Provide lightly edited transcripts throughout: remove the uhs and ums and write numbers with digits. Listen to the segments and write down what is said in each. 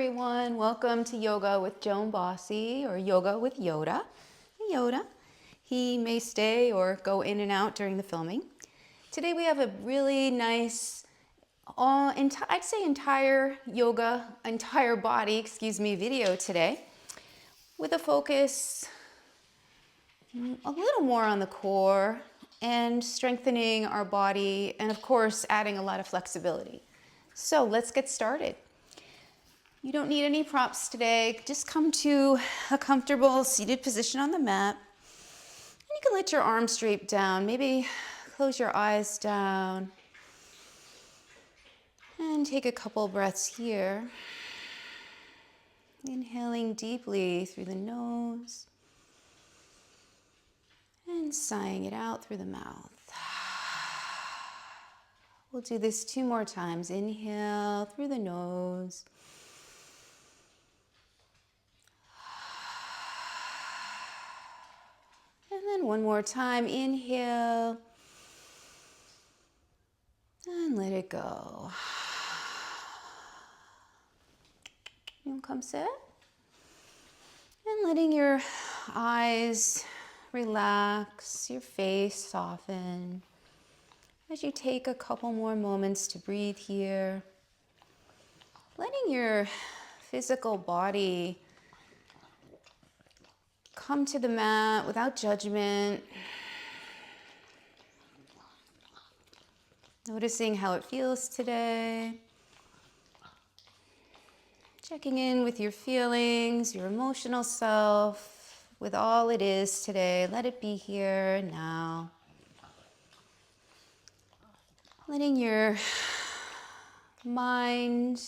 everyone. Welcome to Yoga with Joan Bossy, or Yoga with Yoda. Hey, Yoda. He may stay or go in and out during the filming. Today we have a really nice, I'd say entire body, video today, with a focus a little more on the core and strengthening our body, and of course adding a lot of flexibility. So let's get started. You don't need any props today. Just come to a comfortable seated position on the mat. And you can let your arms drape down. Maybe close your eyes down. And take a couple breaths here. Inhaling deeply through the nose. And sighing it out through the mouth. We'll do this 2 more times. Inhale through the nose. And then 1 more time, inhale, and let it go. You come sit, and letting your eyes relax, your face soften, as you take a couple more moments to breathe here, letting your physical body come to the mat without judgment. Noticing how it feels today. Checking in with your feelings, your emotional self, with all it is today. Let it be here and now. Letting your mind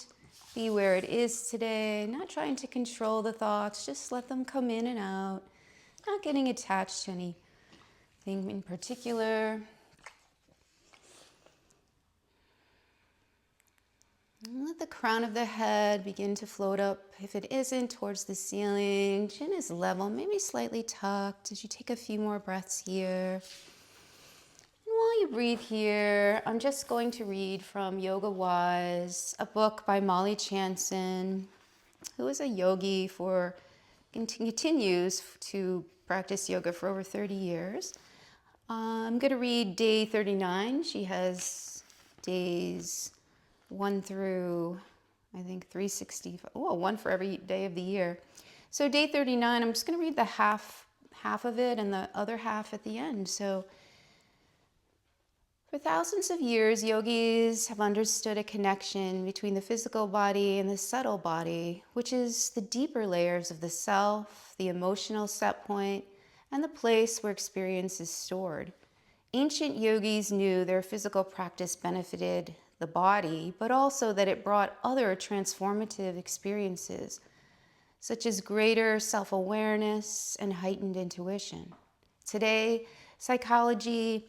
be where it is today, not trying to control the thoughts, just let them come in and out, not getting attached to anything in particular. And let the crown of the head begin to float up, if it isn't, towards the ceiling. Chin is level, maybe slightly tucked as you take a few more breaths here. While you breathe here, I'm just going to read from Yoga Wise, a book by Molly Chanson, who is a yogi continues to practice yoga for over 30 years. I'm going to read day 39. She has days 1 through, I think, 365. Oh, 1 for every day of the year. So day 39, I'm just going to read the half of it and the other half at the end. So for thousands of years, yogis have understood a connection between the physical body and the subtle body, which is the deeper layers of the self, the emotional set point, and the place where experience is stored. Ancient yogis knew their physical practice benefited the body, but also that it brought other transformative experiences, such as greater self-awareness and heightened intuition. Today, psychology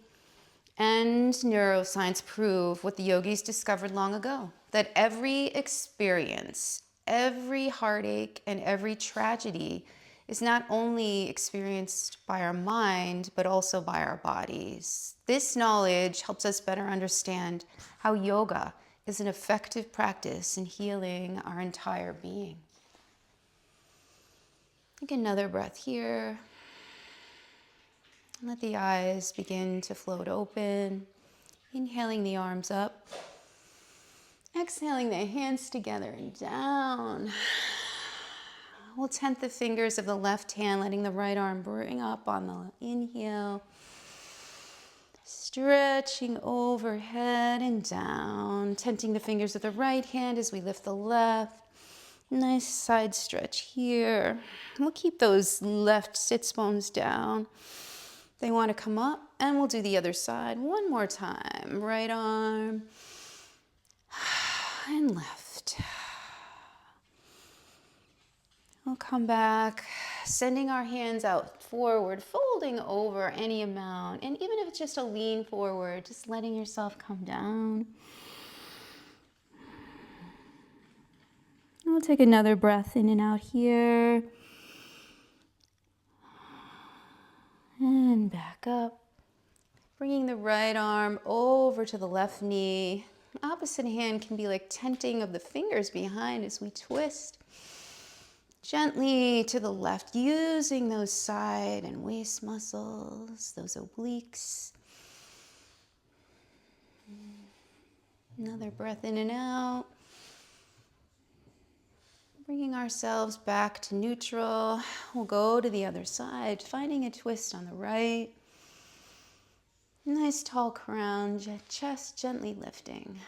and neuroscience prove what the yogis discovered long ago, that every experience, every heartache, and every tragedy is not only experienced by our mind, but also by our bodies. This knowledge helps us better understand how yoga is an effective practice in healing our entire being. Take another breath here. Let the eyes begin to float open. Inhaling the arms up. Exhaling the hands together and down. We'll tent the fingers of the left hand, letting the right arm bring up on the inhale. Stretching overhead and down. Tenting the fingers of the right hand as we lift the left. Nice side stretch here. We'll keep those left sits bones down. They want to come up, and we'll do the other side 1 more time. Right arm and left. We'll come back, sending our hands out forward, folding over any amount. And even if it's just a lean forward, just letting yourself come down. We'll take another breath in and out here. And back up. Bringing the right arm over to the left knee. Opposite hand can be like tenting of the fingers behind as we twist gently to the left, using those side and waist muscles, those obliques. Another breath in and out. Bringing ourselves back to neutral. We'll go to the other side, finding a twist on the right. Nice tall crown, chest gently lifting.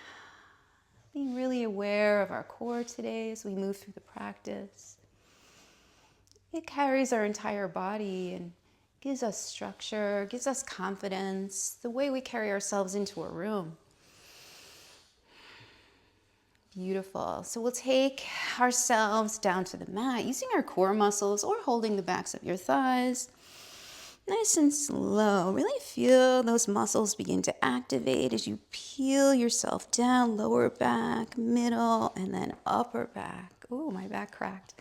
Being really aware of our core today as we move through the practice. It carries our entire body and gives us structure, gives us confidence, the way we carry ourselves into a room. Beautiful. So we'll take ourselves down to the mat using our core muscles or holding the backs of your thighs. Nice and slow. Really feel those muscles begin to activate as you peel yourself down, lower back, middle, and then upper back. Oh, my back cracked.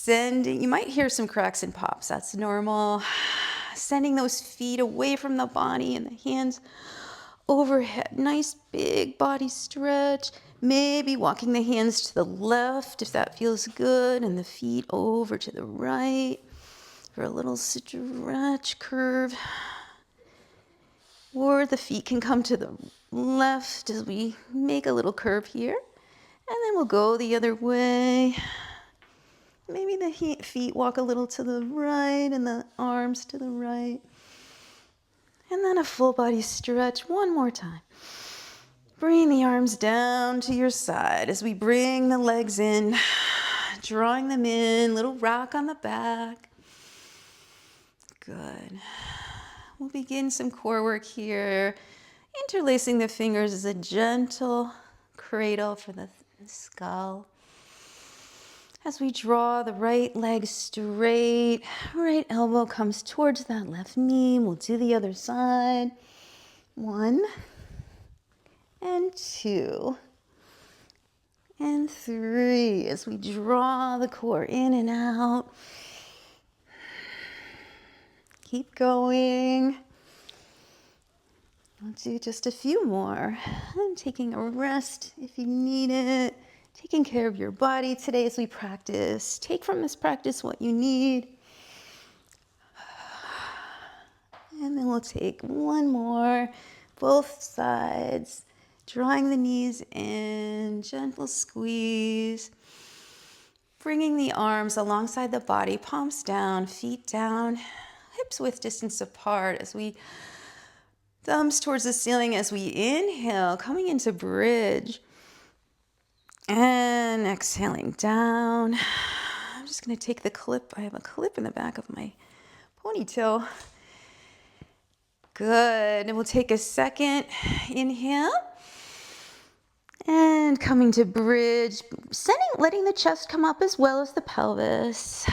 You might hear some cracks and pops. That's normal. Sending those feet away from the body and the hands overhead. Nice big body stretch. Maybe walking the hands to the left if that feels good, and the feet over to the right for a little stretch curve. Or the feet can come to the left as we make a little curve here. And then we'll go the other way. Maybe the feet walk a little to the right and the arms to the right. And then a full body stretch one more time. Bring the arms down to your side as we bring the legs in, drawing them in, little rock on the back. Good. We'll begin some core work here, interlacing the fingers as a gentle cradle for the skull. As we draw the right leg straight, right elbow comes towards that left knee. We'll do the other side. 1 and 2 and 3 as we draw the core in and out. Keep going. We'll do just a few more. And taking a rest if you need it. Taking care of your body today as we practice. Take from this practice what you need. And then we'll take one more. Both sides. Drawing the knees in. Gentle squeeze. Bringing the arms alongside the body. Palms down, feet down. Hips width distance apart as we thumbs towards the ceiling as we inhale, coming into bridge. And exhaling down. I'm just going to take the clip. I have a clip in the back of my ponytail. Good. And we'll take a second inhale. And coming to bridge. Letting the chest come up as well as the pelvis.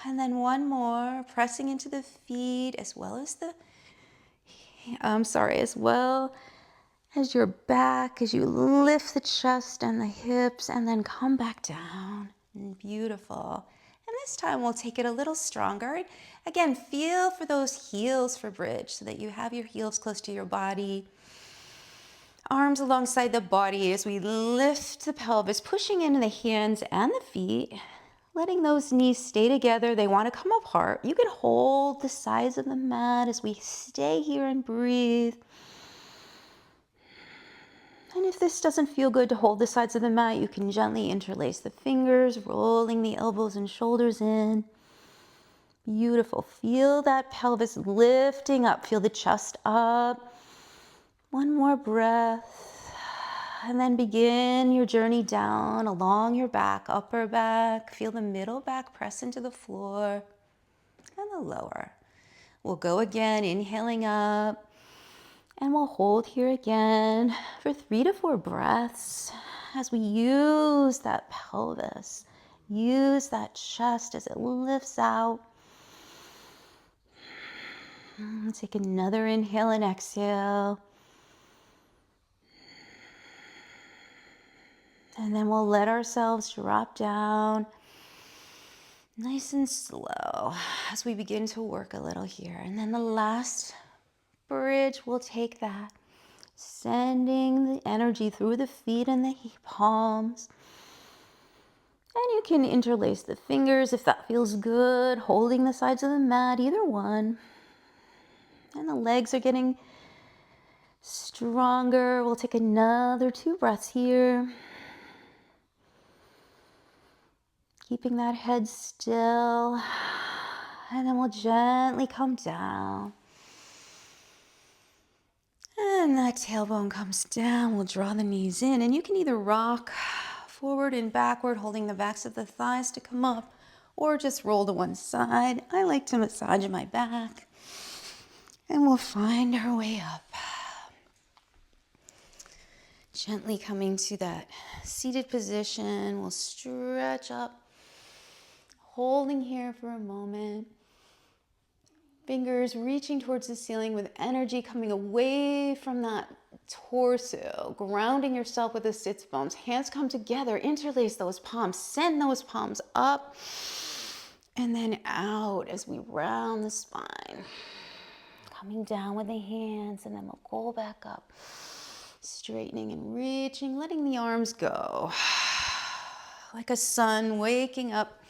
And then one more, pressing into the feet as well as as well as your back, as you lift the chest and the hips, and then come back down. Beautiful. And this time we'll take it a little stronger. Again, feel for those heels for bridge so that you have your heels close to your body. Arms alongside the body as we lift the pelvis, pushing into the hands and the feet. Letting those knees stay together. They want to come apart. You can hold the sides of the mat as we stay here and breathe. And if this doesn't feel good to hold the sides of the mat, you can gently interlace the fingers, rolling the elbows and shoulders in. Beautiful. Feel that pelvis lifting up. Feel the chest up. One more breath. And then begin your journey down along your back, upper back. Feel the middle back press into the floor and the lower. We'll go again, inhaling up. And we'll hold here again for 3 to 4 breaths as we use that pelvis. Use that chest as it lifts out. Take another inhale and exhale. And then we'll let ourselves drop down nice and slow as we begin to work a little here. And then the last bridge, we'll take that Sending the energy through the feet and the palms. And you can interlace the fingers if that feels good, holding the sides of the mat, either one. And the legs are getting stronger. We'll take another 2 breaths here. Keeping that head still. And then we'll gently come down. And that tailbone comes down. We'll draw the knees in. And you can either rock forward and backward, holding the backs of the thighs to come up, or just roll to one side. I like to massage my back. And we'll find our way up. Gently coming to that seated position. We'll stretch up, holding here for a moment. Fingers reaching towards the ceiling with energy coming away from that torso, grounding yourself with the sits bones. Hands come together, interlace those palms, send those palms up and then out as we round the spine. Coming down with the hands and then we'll go back up. Straightening and reaching, letting the arms go. Like a sun waking up,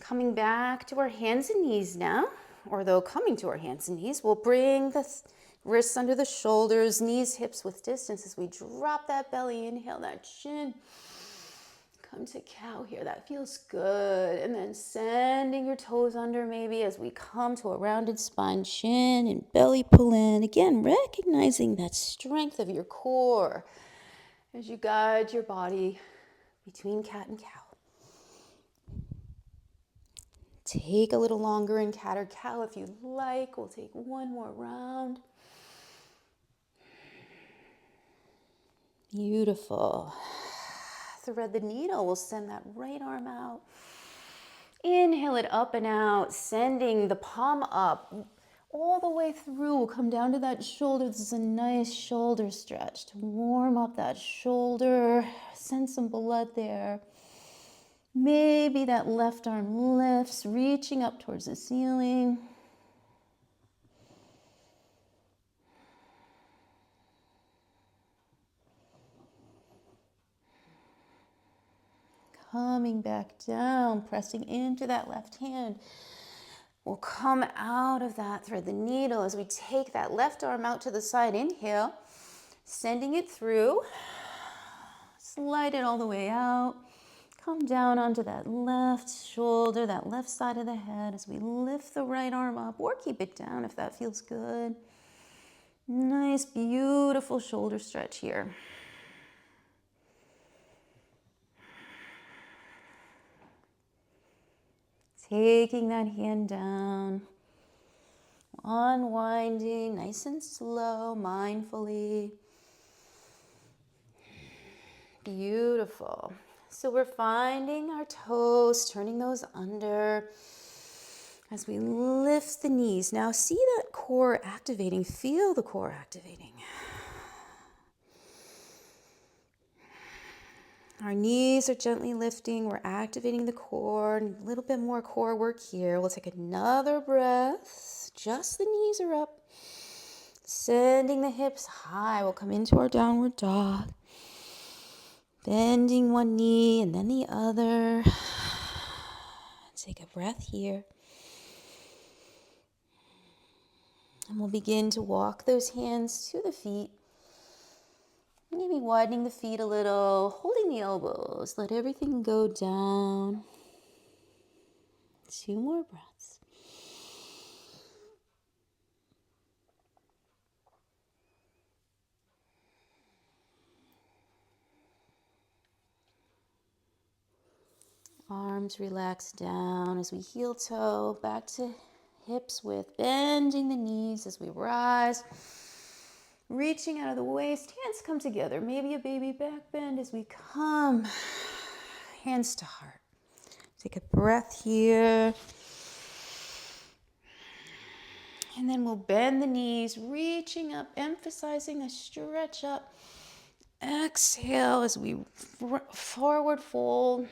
coming back to our hands and knees now. Or though coming to our hands and knees, we'll bring the wrists under the shoulders, knees, hips with distance as we drop that belly, inhale that chin. Come to cow here, that feels good. And then sending your toes under maybe as we come to a rounded spine, chin and belly pull in. Again, recognizing that strength of your core as you guide your body between cat and cow. Take a little longer in cat or cow if you like. We'll take one more round. Beautiful. Thread the needle. We'll send that right arm out. Inhale it up and out, sending the palm up all the way through. We'll come down to that shoulder. This is a nice shoulder stretch to warm up that shoulder. Send some blood there. Maybe that left arm lifts, reaching up towards the ceiling. Coming back down, pressing into that left hand. We'll come out of that, thread the needle as we take that left arm out to the side. Inhale, sending it through. Slide it all the way out. Come down onto that left shoulder, that left side of the head as we lift the right arm up, or keep it down if that feels good. Nice, beautiful shoulder stretch here. Taking that hand down, unwinding nice and slow, mindfully. Beautiful. So we're finding our toes, turning those under as we lift the knees. Now see that core activating, feel the core activating. Our knees are gently lifting, we're activating the core, a little bit more core work here. We'll take another breath, just the knees are up. Sending the hips high, we'll come into our downward dog. Bending one knee and then the other. Take a breath here. And we'll begin to walk those hands to the feet. Maybe widening the feet a little, holding the elbows. Let everything go down. 2 more breaths. Arms relax down as we heel toe, back to hips width, bending the knees as we rise. Reaching out of the waist, hands come together. Maybe a baby back bend as we come. Hands to heart. Take a breath here. And then we'll bend the knees, reaching up, emphasizing a stretch up. Exhale as we forward fold.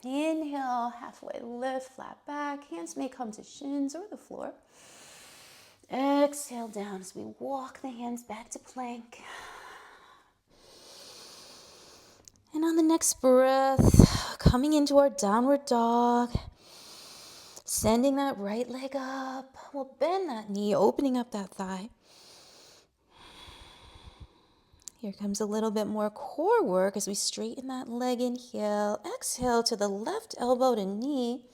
Inhale, halfway lift, flat back. Hands may come to shins or the floor. Exhale down as we walk the hands back to plank. And on the next breath, coming into our downward dog, sending that right leg up. We'll bend that knee, opening up that thigh. Here comes a little bit more core work as we straighten that leg. Inhale, exhale to the left elbow to knee.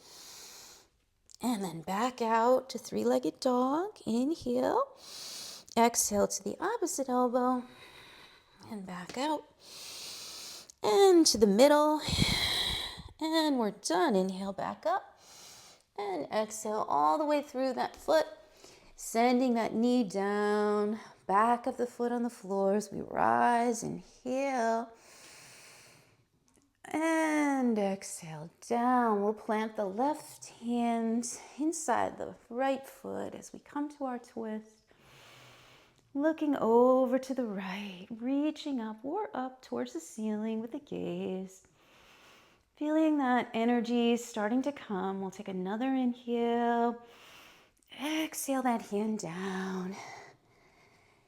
And then back out to three-legged dog. Inhale, exhale to the opposite elbow. And back out. And to the middle. And we're done. Inhale, back up. And exhale all the way through that foot. Sending that knee down. Back of the foot on the floor as we rise. Inhale. And exhale down. We'll plant the left hand inside the right foot as we come to our twist. Looking over to the right, reaching up or up towards the ceiling with the gaze. Feeling that energy starting to come. We'll take another inhale. Exhale that hand down.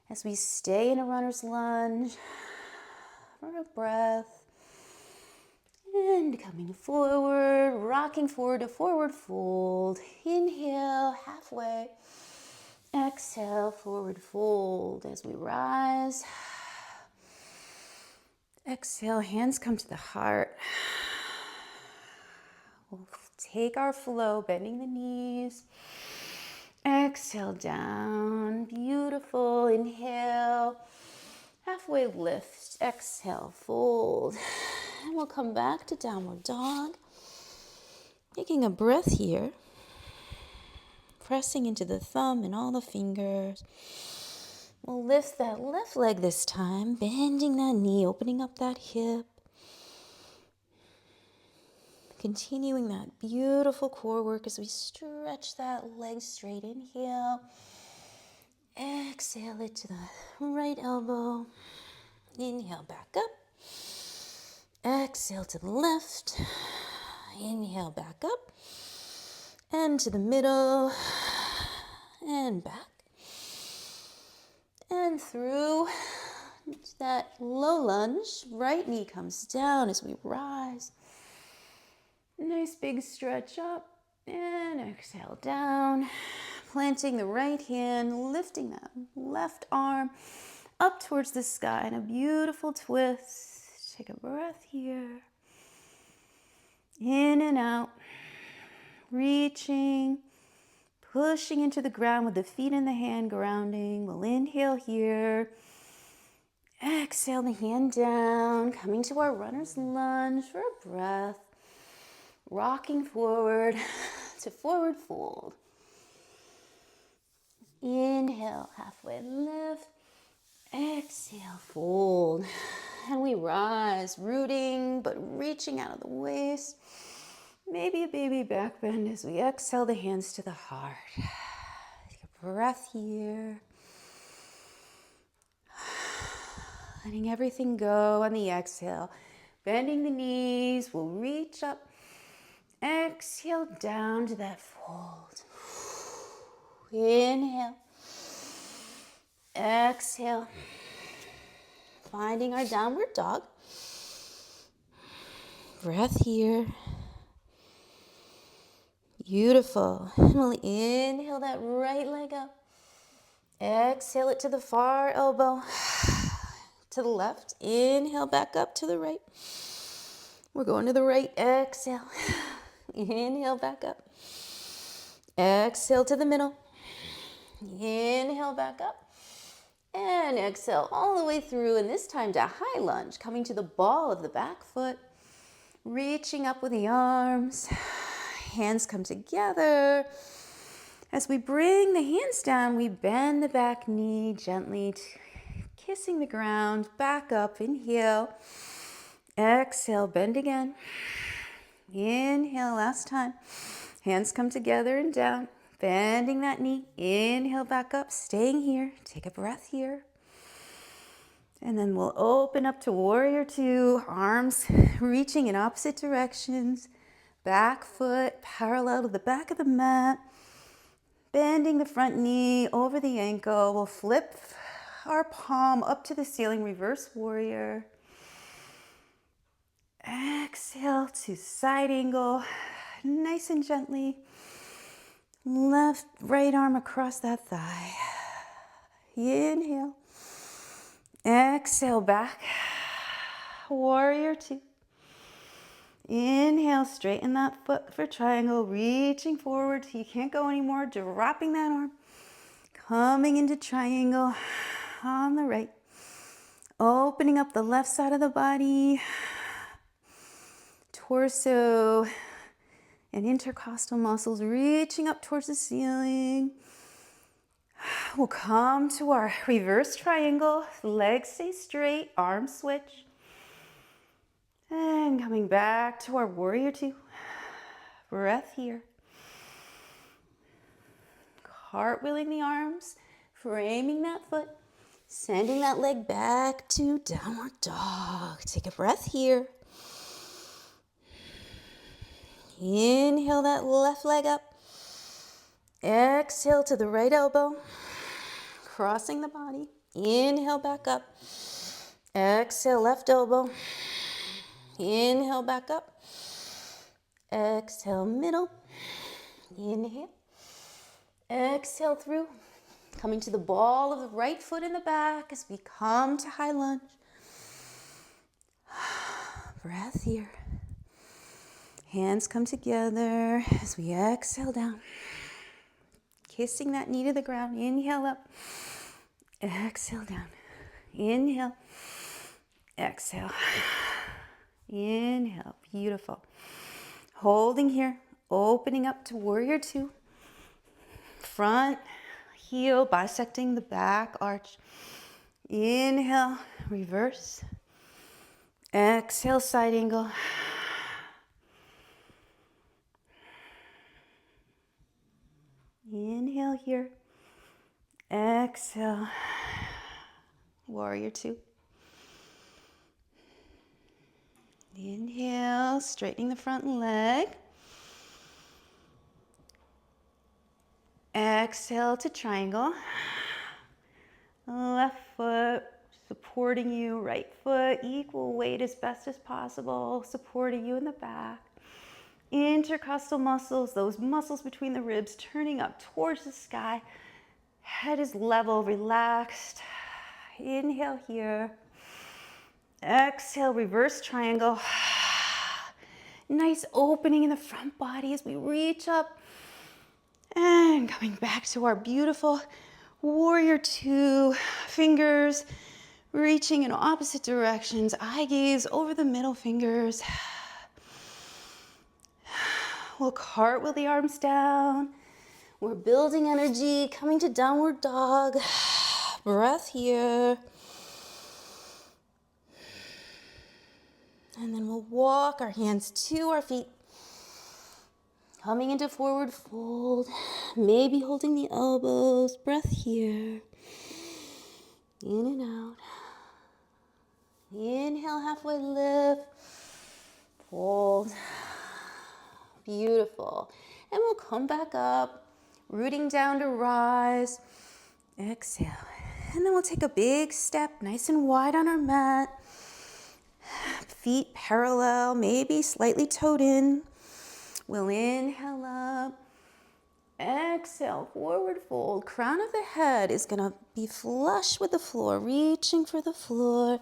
As we stay in a runner's lunge for a breath. And coming forward, rocking forward to forward fold. Inhale, halfway. Exhale, forward fold as we rise. Exhale, hands come to the heart. We'll take our flow, bending the knees. Exhale down, beautiful. Inhale, halfway lift. Exhale, fold. And we'll come back to downward dog. Taking a breath here. Pressing into the thumb and all the fingers. We'll lift that left leg this time, bending that knee, opening up that hip. Continuing that beautiful core work as we stretch that leg straight. Inhale. Exhale it to the right elbow. Inhale, back up. Exhale to the left. Inhale, back up. And to the middle. And back. And through that low lunge. Right knee comes down as we rise. Nice big stretch up. And exhale down. Planting the right hand. Lifting that left arm up towards the sky in a beautiful twist. Take a breath here. In and out. Reaching. Pushing into the ground with the feet and the hand grounding. We'll inhale here. Exhale the hand down. Coming to our runner's lunge for a breath. Rocking forward to forward fold. Inhale, halfway lift. Exhale, fold. And we rise, rooting, but reaching out of the waist. Maybe a baby back bend as we exhale the hands to the heart. Take a breath here. Letting everything go on the exhale. Bending the knees, we'll reach up. Exhale down to that fold. Inhale. Exhale. Finding our downward dog. Breath here. Beautiful. And we'll inhale that right leg up. Exhale it to the far elbow. To the left. Inhale back up to the right. We're going to the right. Exhale. Inhale back up. Exhale to the middle. Inhale back up. And exhale all the way through. And this time to high lunge. Coming to the ball of the back foot. Reaching up with the arms. Hands come together. As we bring the hands down, we bend the back knee gently, kissing the ground. Back up. Inhale. Exhale. Bend again. Inhale. Last time. Hands come together and down. Bending that knee. Inhale back up. Staying here. Take a breath here. And then we'll open up to warrior two. Arms reaching in opposite directions. Back foot parallel to the back of the mat. Bending the front knee over the ankle. We'll flip our palm up to the ceiling, reverse warrior. Exhale to side angle, nice and gently. Left, right arm across that thigh. Inhale. Exhale back. Warrior two. Inhale, straighten that foot for triangle, reaching forward till you can't go anymore, dropping that arm. Coming into triangle on the right. Opening up the left side of the body. Torso and intercostal muscles reaching up towards the ceiling. We'll come to our reverse triangle. Legs stay straight, arms switch. And coming back to our warrior two. Breath here. Cartwheeling the arms, framing that foot, sending that leg back to downward dog. Take a breath here. Inhale that left leg up. Exhale to the right elbow. Crossing the body. Inhale back up. Exhale left elbow. Inhale back up. Exhale middle. Inhale. Exhale through. Coming to the ball of the right foot in the back as we come to high lunge. Breath here. Hands come together as we exhale down. Kissing that knee to the ground. Inhale up. Exhale down. Inhale. Exhale. Inhale. Beautiful. Holding here. Opening up to warrior two. Front heel bisecting the back arch. Inhale. Reverse. Exhale. Side angle. Inhale here. Exhale. Warrior two. Inhale, straightening the front leg. Exhale to triangle. Left foot supporting you, right foot equal weight as best as possible, supporting you in the back. Intercostal muscles, those muscles between the ribs turning up towards the sky. Head is level, relaxed. Inhale here. Exhale, reverse triangle. Nice opening in the front body as we reach up. And coming back to our beautiful warrior two. Fingers reaching in opposite directions. Eye gaze over the middle fingers. We'll cartwheel the arms down. We're building energy, coming to downward dog. Breath here. And then we'll walk our hands to our feet. Coming into forward fold. Maybe holding the elbows. Breath here. In and out. Inhale, halfway lift. Fold. Beautiful. And we'll come back up, rooting down to rise. Exhale. And then we'll take a big step, nice and wide on our mat. Feet parallel, maybe slightly toed in. We'll inhale up. Exhale, forward fold. Crown of the head is going to be flush with the floor, reaching for the floor.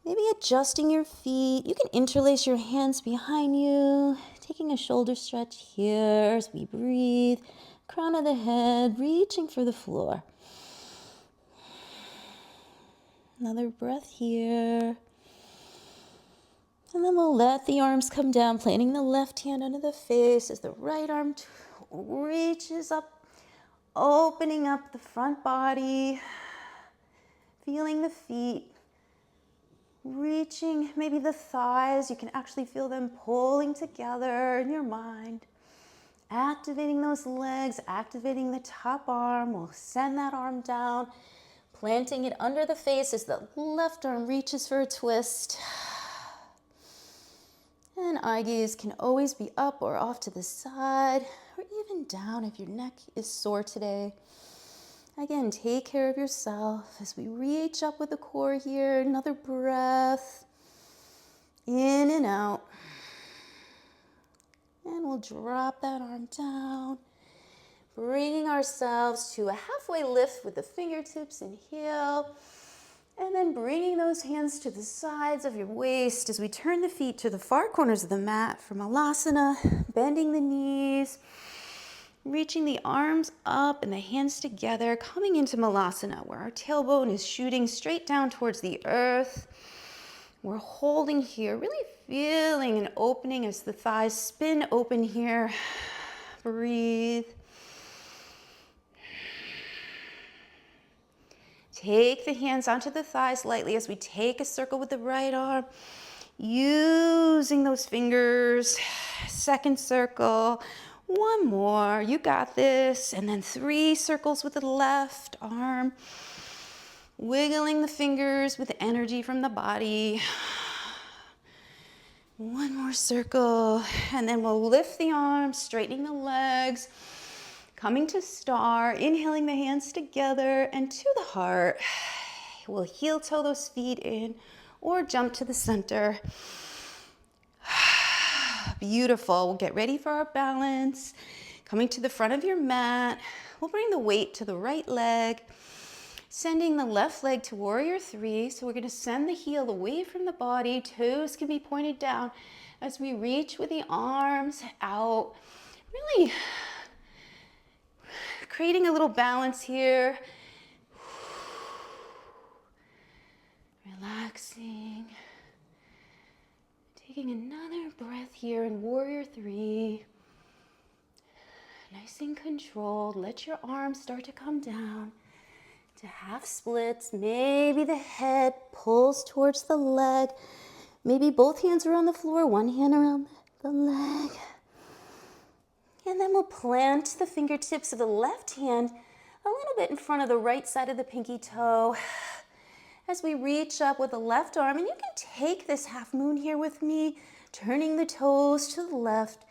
Maybe adjusting your feet. You can interlace your hands behind you. Taking a shoulder stretch here as we breathe. Crown of the head, reaching for the floor. Another breath here. And then we'll let the arms come down, planting the left hand under the face as the right arm reaches up, opening up the front body, feeling the feet. Reaching maybe the thighs, you can actually feel them pulling together in your mind. Activating those legs, activating the top arm. We'll send that arm down, planting it under the face as the left arm reaches for a twist. And and eye gaze can always be up or off to the side, or even down if your neck is sore today. Again, take care of yourself as we reach up with the core here. Another breath in and out. And we'll drop that arm down, bringing ourselves to a halfway lift with the fingertips. Inhale. And then bringing those hands to the sides of your waist as we turn the feet to the far corners of the mat for Malasana, bending the knees, reaching the arms up and the hands together, coming into Malasana where our tailbone is shooting straight down towards the earth. We're holding here, really feeling an opening as the thighs spin open here. Breathe. Take the hands onto the thighs lightly as we take a circle with the right arm, using those fingers. Second circle, one more, you got this. And then 3 circles with the left arm, wiggling the fingers with energy from the body. One more circle, and then we'll lift the arms, straightening the legs. Coming to star, inhaling the hands together and to the heart. We'll heel toe those feet in or jump to the center. Beautiful. We'll get ready for our balance. Coming to the front of your mat, we'll bring the weight to the right leg, sending the left leg to warrior 3. So we're going to send the heel away from the body. Toes can be pointed down as we reach with the arms out. Really creating a little balance here. Relaxing. Taking another breath here in warrior 3. Nice and controlled. Let your arms start to come down to half splits. Maybe the head pulls towards the leg. Maybe both hands are on the floor, one hand around the leg. And then we'll plant the fingertips of the left hand a little bit in front of the right side of the pinky toe as we reach up with the left arm. And you can take this half moon here with me, turning the toes to the left,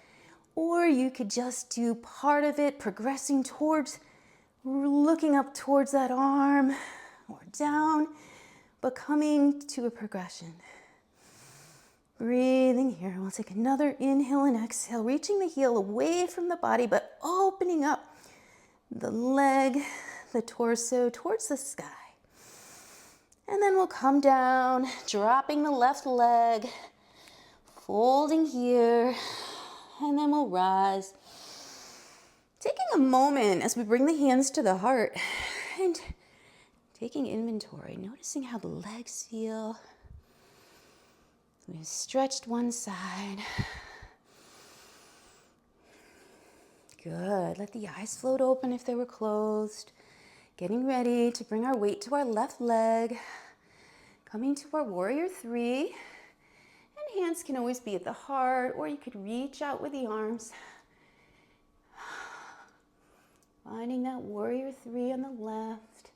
or you could just do part of it, progressing towards, looking up towards that arm or down, but coming to a progression. Breathing here. We'll take another inhale and exhale, reaching the heel away from the body, but opening up the leg, the torso towards the sky. And then we'll come down, dropping the left leg, folding here, and then we'll rise. Taking a moment as we bring the hands to the heart and taking inventory, noticing how the legs feel. We've stretched one side. Good. Let the eyes float open if they were closed. Getting ready to bring our weight to our left leg. Coming to our warrior 3. And hands can always be at the heart, or you could reach out with the arms. Finding that warrior 3 on the left.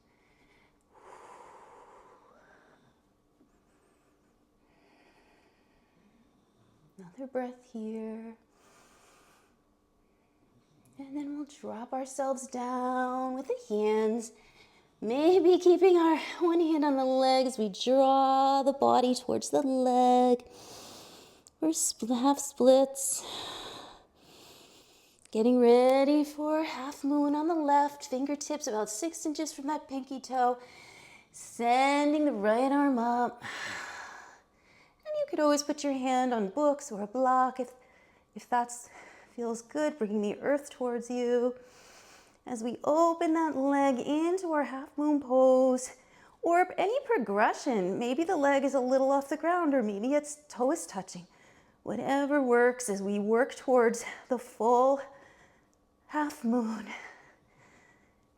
Another breath here. And then we'll drop ourselves down with the hands. Maybe keeping our one hand on the leg as we draw the body towards the leg. Or half splits. Getting ready for half moon on the left. Fingertips about 6 inches from that pinky toe. Sending the right arm up. You could always put your hand on books or a block if that feels good, bringing the earth towards you. As we open that leg into our half moon pose, or any progression, maybe the leg is a little off the ground, or maybe its toe is touching. Whatever works as we work towards the full half moon.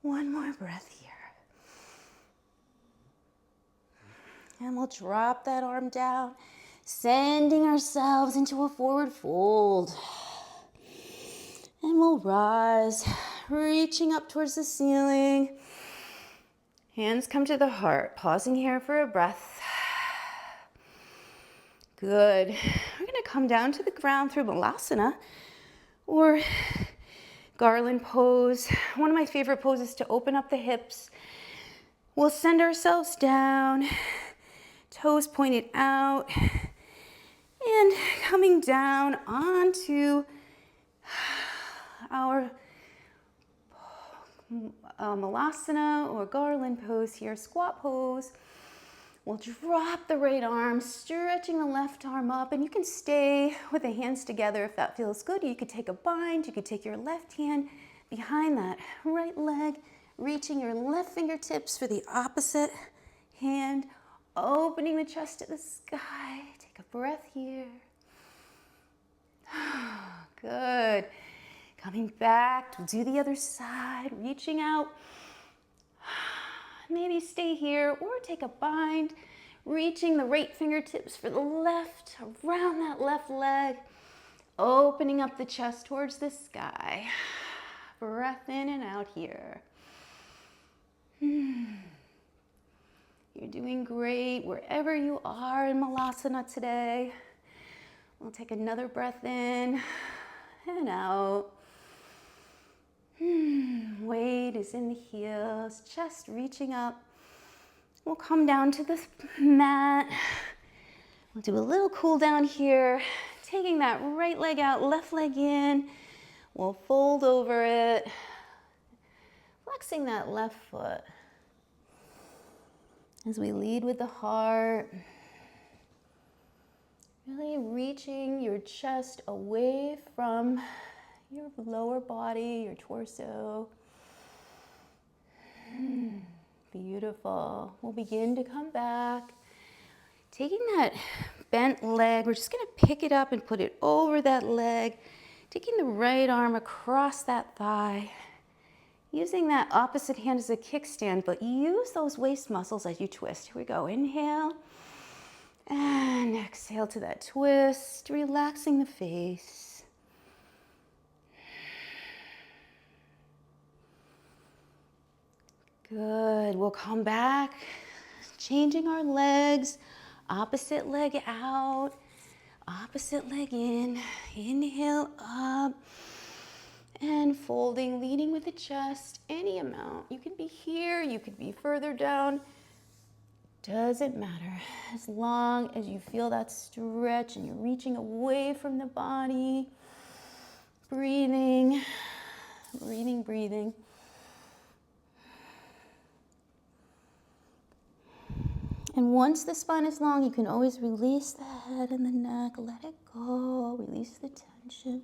One more breath here. And we'll drop that arm down, sending ourselves into a forward fold. And we'll rise, reaching up towards the ceiling. Hands come to the heart, pausing here for a breath. Good. We're going to come down to the ground through Malasana or garland pose. One of my favorite poses to open up the hips. We'll send ourselves down, toes pointed out, and coming down onto our Malasana or garland pose here, squat pose. We'll drop the right arm, stretching the left arm up, and you can stay with the hands together if that feels good. You could take a bind, you could take your left hand behind that right leg, reaching your left fingertips for the opposite hand, opening the chest to the sky. Take a breath here. Good. Coming back, do the other side, reaching out. Maybe stay here or take a bind, reaching the right fingertips for the left, around that left leg, opening up the chest towards the sky. Breath in and out here. You're doing great wherever you are in Malasana today. We'll take another breath in and out. Weight is in the heels, chest reaching up. We'll come down to the mat. We'll do a little cool down here, taking that right leg out, left leg in. We'll fold over it, flexing that left foot. As we lead with the heart, really reaching your chest away from your lower body, your torso. Beautiful. We'll begin to come back. Taking that bent leg, we're just gonna pick it up and put it over that leg. Taking the right arm across that thigh. Using that opposite hand as a kickstand, but use those waist muscles as you twist. Here we go, inhale. And exhale to that twist, relaxing the face. Good, we'll come back, changing our legs, opposite leg out, opposite leg in, inhale up, and folding, leading with the chest, any amount. You can be here, you could be further down, doesn't matter. As long as you feel that stretch and you're reaching away from the body, breathing, breathing, breathing. And once the spine is long, you can always release the head and the neck, let it go, release the tension.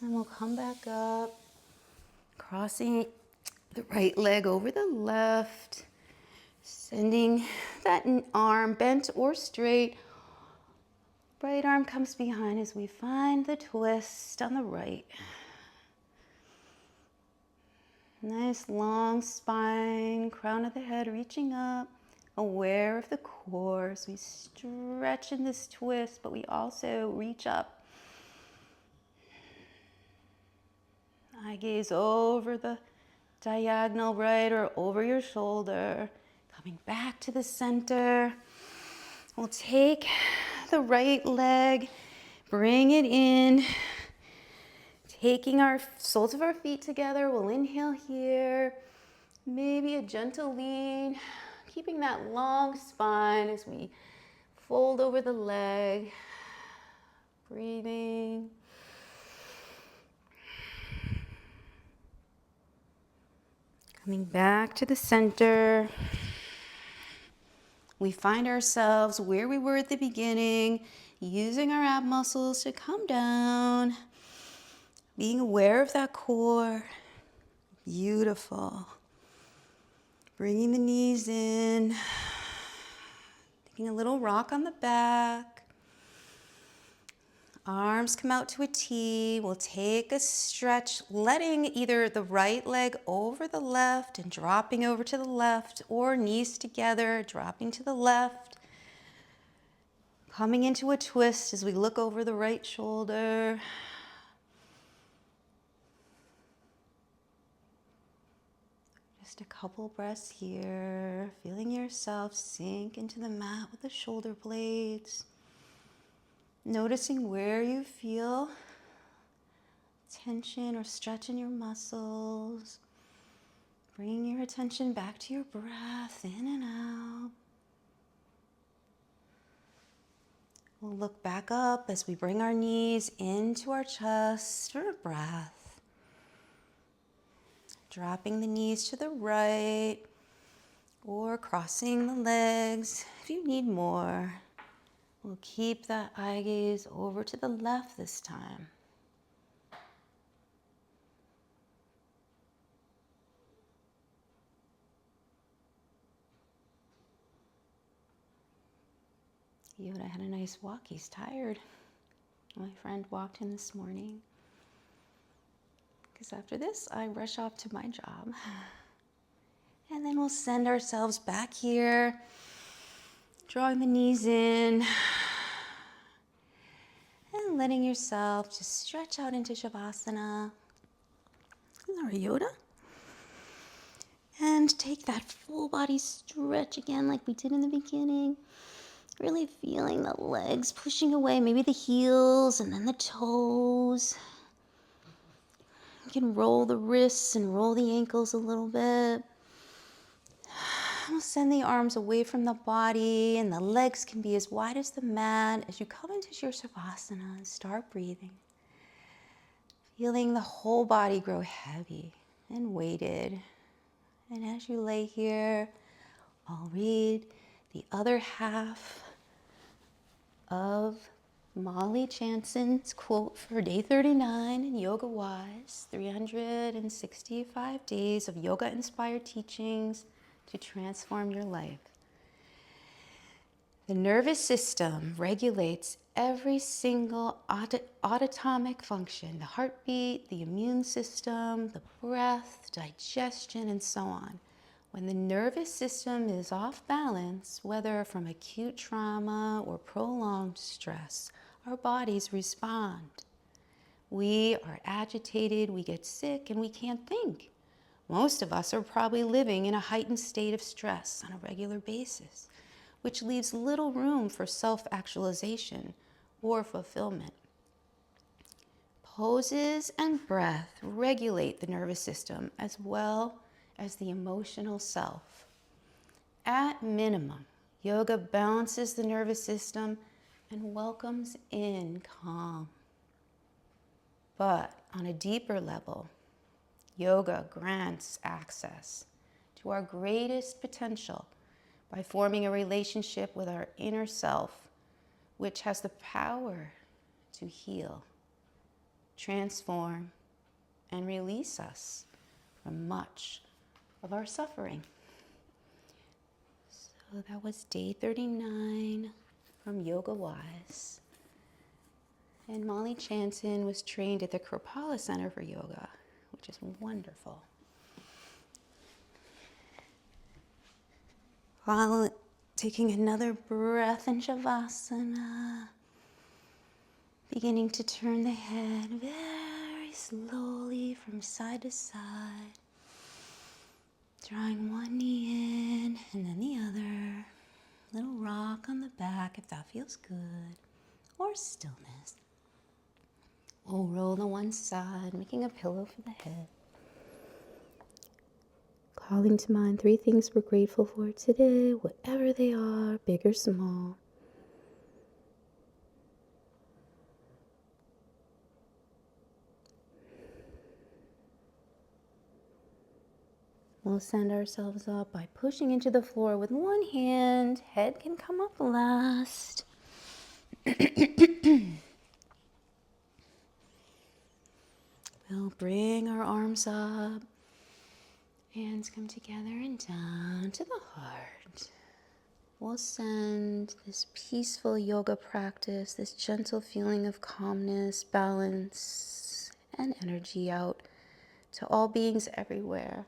And we'll come back up, crossing the right leg over the left, sending that arm bent or straight. Right arm comes behind as we find the twist on the right. Nice long spine, crown of the head reaching up, aware of the core as we stretch in this twist, but we also reach up. Eye gaze over the diagonal right or over your shoulder, coming back to the center. We'll take the right leg, bring it in. Taking our soles of our feet together, we'll inhale here. Maybe a gentle lean, keeping that long spine as we fold over the leg. Breathing. Coming back to the center. We find ourselves where we were at the beginning, using our ab muscles to come down. Being aware of that core. Beautiful. Bringing the knees in. Taking a little rock on the back. Arms come out to a T. We'll take a stretch, letting either the right leg over the left and dropping over to the left, or knees together, dropping to the left. Coming into a twist as we look over the right shoulder. Just a couple breaths here, feeling yourself sink into the mat with the shoulder blades. Noticing where you feel tension or stretch in your muscles. Bring your attention back to your breath, in and out. We'll look back up as we bring our knees into our chest for a breath. Dropping the knees to the right or crossing the legs if you need more. We'll keep that eye gaze over to the left this time. Yoda had a nice walk. He's tired. My friend walked in this morning. Because after this, I rush off to my job. And then we'll send ourselves back here, drawing the knees in, and letting yourself just stretch out into Shavasana. Sorry, Yoda. And take that full body stretch again like we did in the beginning. Really feeling the legs pushing away, maybe the heels and then the toes. You can roll the wrists and roll the ankles a little bit. We'll send the arms away from the body and the legs can be as wide as the mat as you come into your Shavasana and start breathing. Feeling the whole body grow heavy and weighted. And as you lay here, I'll read the other half of Molly Chanson's quote for day 39 in Yoga Wise, 365 days of yoga-inspired teachings to transform your life. The nervous system regulates every single autonomic function, the heartbeat, the immune system, the breath, digestion, and so on. When the nervous system is off balance, whether from acute trauma or prolonged stress, our bodies respond. We are agitated, we get sick, and we can't think. Most of us are probably living in a heightened state of stress on a regular basis, which leaves little room for self-actualization or fulfillment. Poses and breath regulate the nervous system as well as the emotional self. At minimum, yoga balances the nervous system and welcomes in calm. But on a deeper level, yoga grants access to our greatest potential by forming a relationship with our inner self, which has the power to heal, transform, and release us from much of our suffering. So that was day 39 from Yoga Wise. And Molly Chanson was trained at the Kripalu Center for Yoga, which is wonderful. While taking another breath in Shavasana, beginning to turn the head very slowly from side to side. Drawing one knee in and then the other. Little rock on the back if that feels good. Or stillness. We'll roll to one side, making a pillow for the head. Calling to mind 3 things we're grateful for today, whatever they are, big or small. We'll send ourselves up by pushing into the floor with one hand. Head can come up last. We'll bring our arms up. Hands come together and down to the heart. We'll send this peaceful yoga practice, this gentle feeling of calmness, balance, and energy out to all beings everywhere.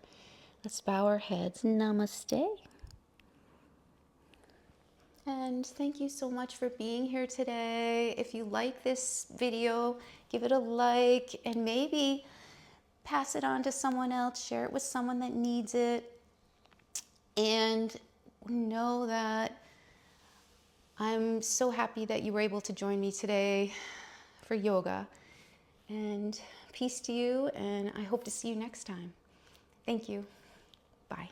Let's bow our heads. Namaste. And thank you so much for being here today. If you like this video, give it a like and maybe pass it on to someone else. Share it with someone that needs it. And know that I'm so happy that you were able to join me today for yoga. And peace to you, and I hope to see you next time. Thank you. Bye.